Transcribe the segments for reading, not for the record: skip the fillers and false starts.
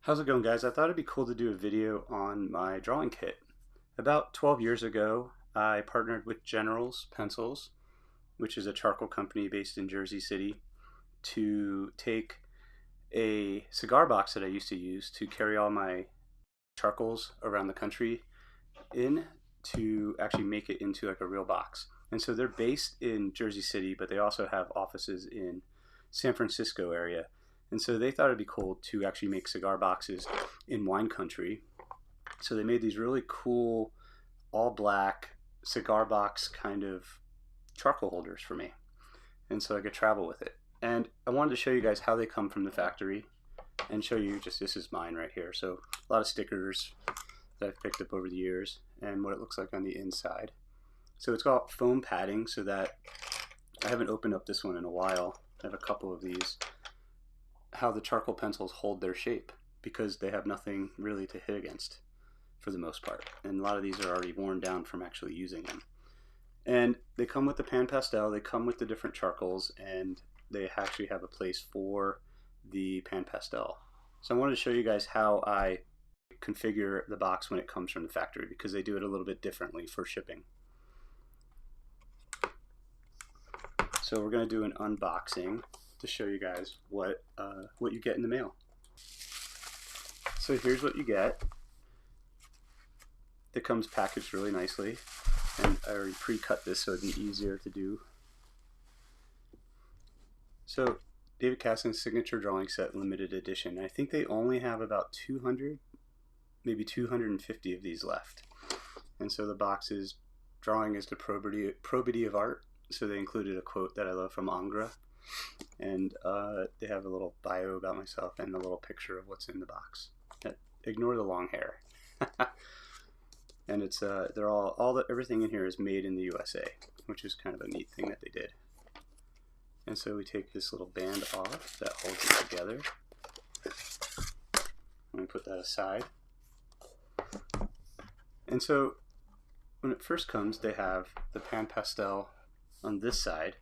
How's it going, guys? I thought it'd be cool to do a video on my drawing kit. About 12 years ago, I partnered with General's Pencils, which is a charcoal company based in Jersey City, to take a cigar box that I used to use to carry all my charcoals around the country in to actually make it into like a real box. And so they're based in Jersey City, but they also have offices in San Francisco area. And so they thought it'd be cool to actually make cigar boxes in wine country. So they made these really cool all black cigar box kind of charcoal holders for me. And so I could travel with it. And I wanted to show you guys how they come from the factory and show you just, this is mine right here. So a lot of stickers that I've picked up over the years and what it looks like on the inside. So it's got foam padding so that I haven't opened up this one in a while. I have a couple of these. How the charcoal pencils hold their shape because they have nothing really to hit against for the most part. And a lot of these are already worn down from actually using them. And they come with the pan pastel, they come with the different charcoals, and they actually have a place for the pan pastel. So I wanted to show you guys how I configure the box when it comes from the factory because they do it a little bit differently for shipping. So we're going to do an unboxing to show you guys what you get in the mail. So here's what you get. It comes packaged really nicely, and I already pre-cut this so it'd be easier to do. So David Cassin's signature drawing set limited edition. I think they only have about 200, maybe 250 of these left. And so the box's drawing is the probity of art. So they included a quote that I love from Angra. And they have a little bio about myself and a little picture of what's in the box. Ignore the long hair. And it's they're everything in here is made in the USA, which is kind of a neat thing that they did. And so we take this little band off that holds it together. And we put that aside. And so when it first comes, they have the pan pastel on this side.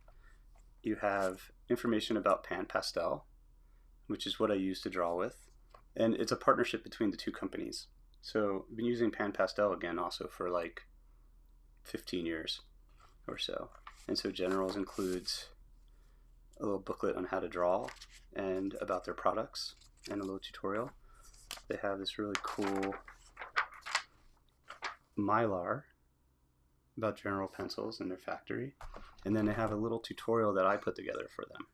You have information about pan pastel, which is what I use to draw with, and it's a partnership between the two companies. So I've been using pan pastel again also for like 15 years or so. And so General's includes a little booklet on how to draw and about their products and a little tutorial. They have this really cool mylar about General Pencils and their factory. And then they have a little tutorial that I put together for them.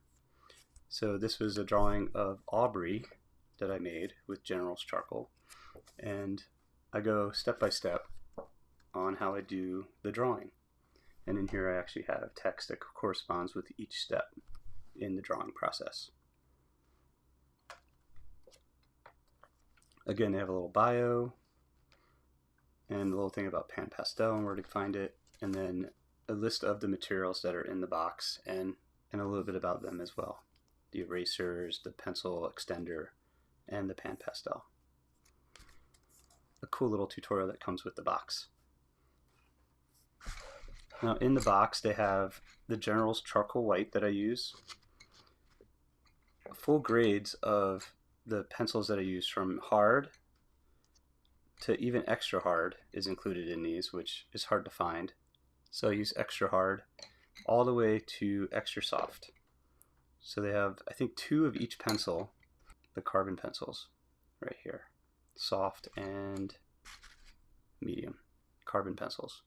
So this was a drawing of Aubrey that I made with General's charcoal. And I go step by step on how I do the drawing. And in here I actually have text that corresponds with each step in the drawing process. Again, they have a little bio and a little thing about pan pastel and where to find it, and then a list of the materials that are in the box and a little bit about them as well. The erasers, the pencil extender, and the pan pastel. A cool little tutorial that comes with the box. Now in the box they have the General's charcoal white that I use. Full grades of the pencils that I use from hard to even extra hard is included in these, which is hard to find. So I use extra hard all the way to extra soft. So they have, I think, 2 of each pencil, the carbon pencils right here. Soft and medium carbon pencils.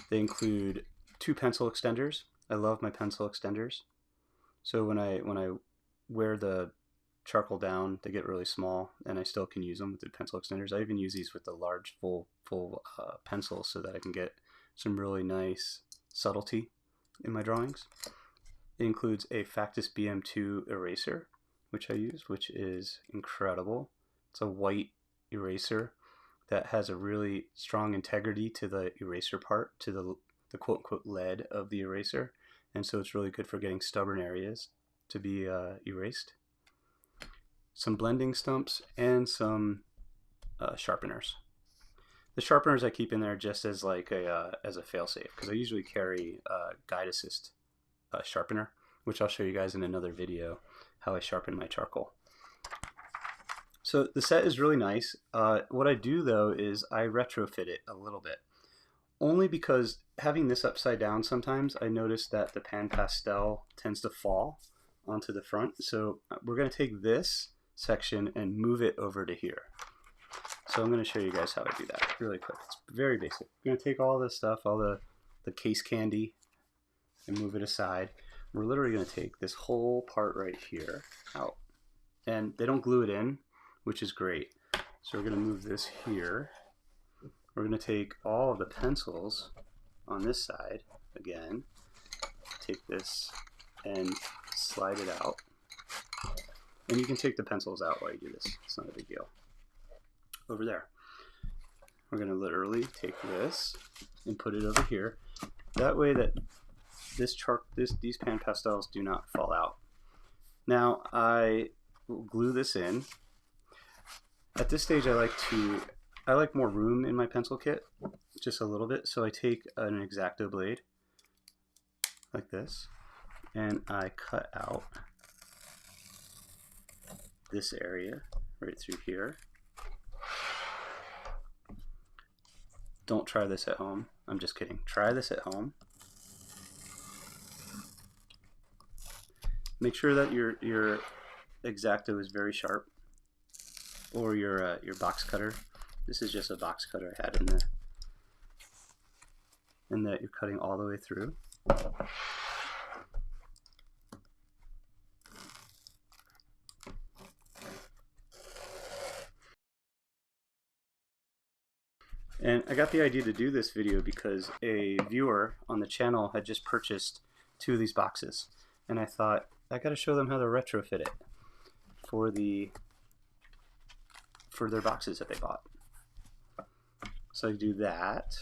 They include 2 pencil extenders. I love my pencil extenders. So when I wear the charcoal down, they get really small, and I still can use them with the pencil extenders. I even use these with the large full pencils so that I can get some really nice subtlety in my drawings. It includes a Factus BM2 eraser, which I use, which is incredible. It's a white eraser that has a really strong integrity to the eraser part, to the quote-unquote lead of the eraser, and so it's really good for getting stubborn areas to be erased. Some blending stumps and some sharpeners. The sharpeners I keep in there just as like as a fail-safe, because I usually carry a guide assist sharpener, which I'll show you guys in another video how I sharpen my charcoal. So the set is really nice. What I do though is I retrofit it a little bit. Only because having this upside down sometimes I notice that the pan pastel tends to fall onto the front. So we're going to take this section and move it over to here. So I'm going to show you guys how I do that really quick. It's very basic. I'm going to take all this stuff, all the case candy, and move it aside. We're literally going to take this whole part right here out. And they don't glue it in, which is great. So we're going to move this here. We're going to take all of the pencils on this side again, take this and slide it out. And you can take the pencils out while you do this. It's not a big deal. Over there. We're going to literally take this and put it over here. That way that these pan pastels do not fall out. Now I will glue this in. At this stage I like more room in my pencil kit, just a little bit, so I take an X-Acto blade like this and I cut out this area right through here. Don't try this at home. I'm just kidding. Try this at home. Make sure that your X-Acto is very sharp, or your box cutter. This is just a box cutter I had in there, and that you're cutting all the way through. And I got the idea to do this video because a viewer on the channel had just purchased 2 of these boxes, and I thought I got to show them how to retrofit it for their boxes that they bought. So I do that,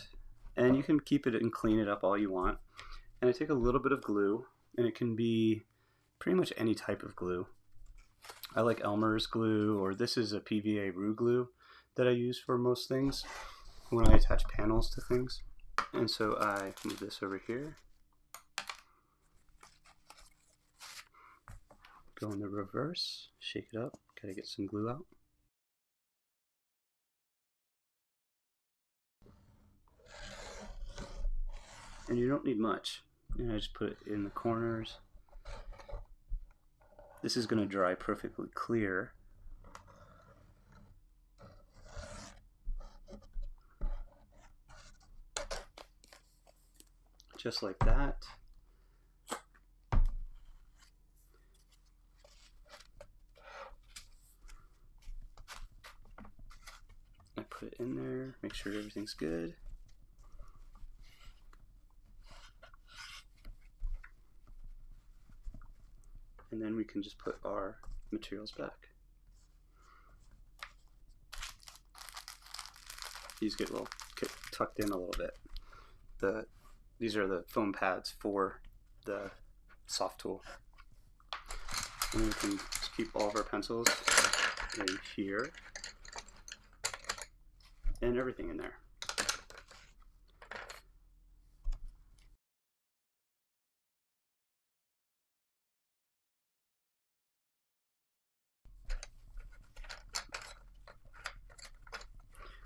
and you can keep it and clean it up all you want. And I take a little bit of glue, and it can be pretty much any type of glue. I like Elmer's glue, or this is a PVA Rue glue that I use for most things when I attach panels to things. And so I move this over here, go in the reverse, shake it up, gotta get some glue out. And you don't need much. I just put it in the corners. This is going to dry perfectly clear. Just like that. I put it in there, make sure everything's good. And then we can just put our materials back. These get a little tucked in a little bit. These are the foam pads for the soft tool. And we can just keep all of our pencils in here and everything in there.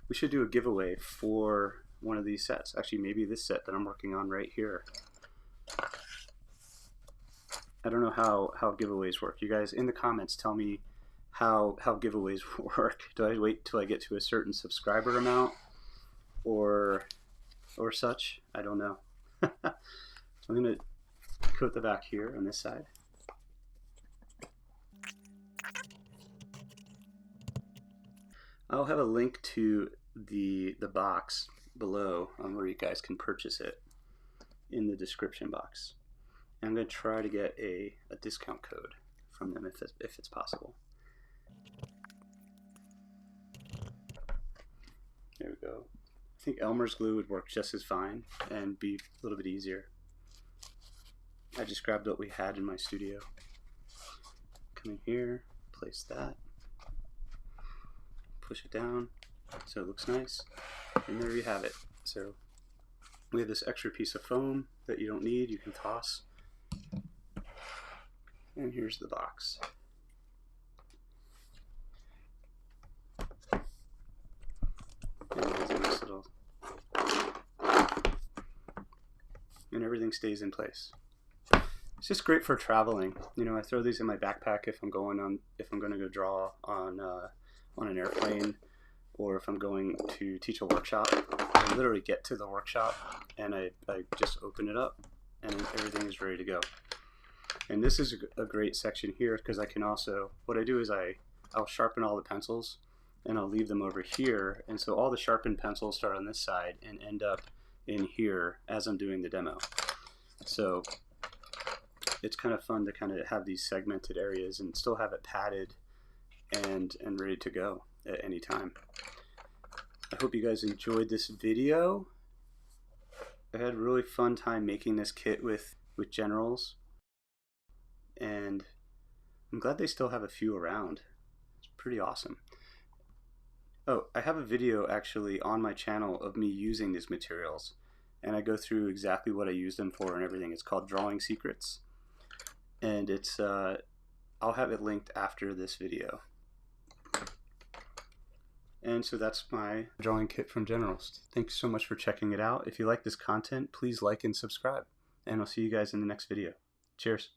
We should do a giveaway for one of these sets. Actually, maybe this set that I'm working on right here. I don't know how giveaways work. You guys in the comments tell me how giveaways work. Do I wait till I get to a certain subscriber amount or such? I don't know. So I'm going to coat the back here on this side. I'll have a link to the box below on where you guys can purchase it in the description box. And I'm going to try to get a discount code from them if it's possible. There we go. I think Elmer's glue would work just as fine and be a little bit easier. I just grabbed what we had in my studio. Come in here, place that. Push it down so it looks nice, and there you have it. So we have this extra piece of foam that you don't need, you can toss, and here's the box. everything stays in place. It's just great for traveling. You know, I throw these in my backpack if I'm going to go draw on an airplane, or if I'm going to teach a workshop. I literally get to the workshop and I just open it up and everything is ready to go. And this is a great section here because I can also, what I do is I'll sharpen all the pencils and I'll leave them over here, and so all the sharpened pencils start on this side and end up in here as I'm doing the demo. So it's kind of fun to kind of have these segmented areas and still have it padded and ready to go at any time. I hope you guys enjoyed this video. I had a really fun time making this kit with generals, and I'm glad they still have a few around. It's pretty awesome. Oh, I have a video actually on my channel of me using these materials, and I go through exactly what I use them for and everything. It's called Drawing Secrets, and it's I'll have it linked after this video. And so that's my drawing kit from Generals. Thanks so much for checking it out. If you like this content, please like and subscribe, and I'll see you guys in the next video. Cheers.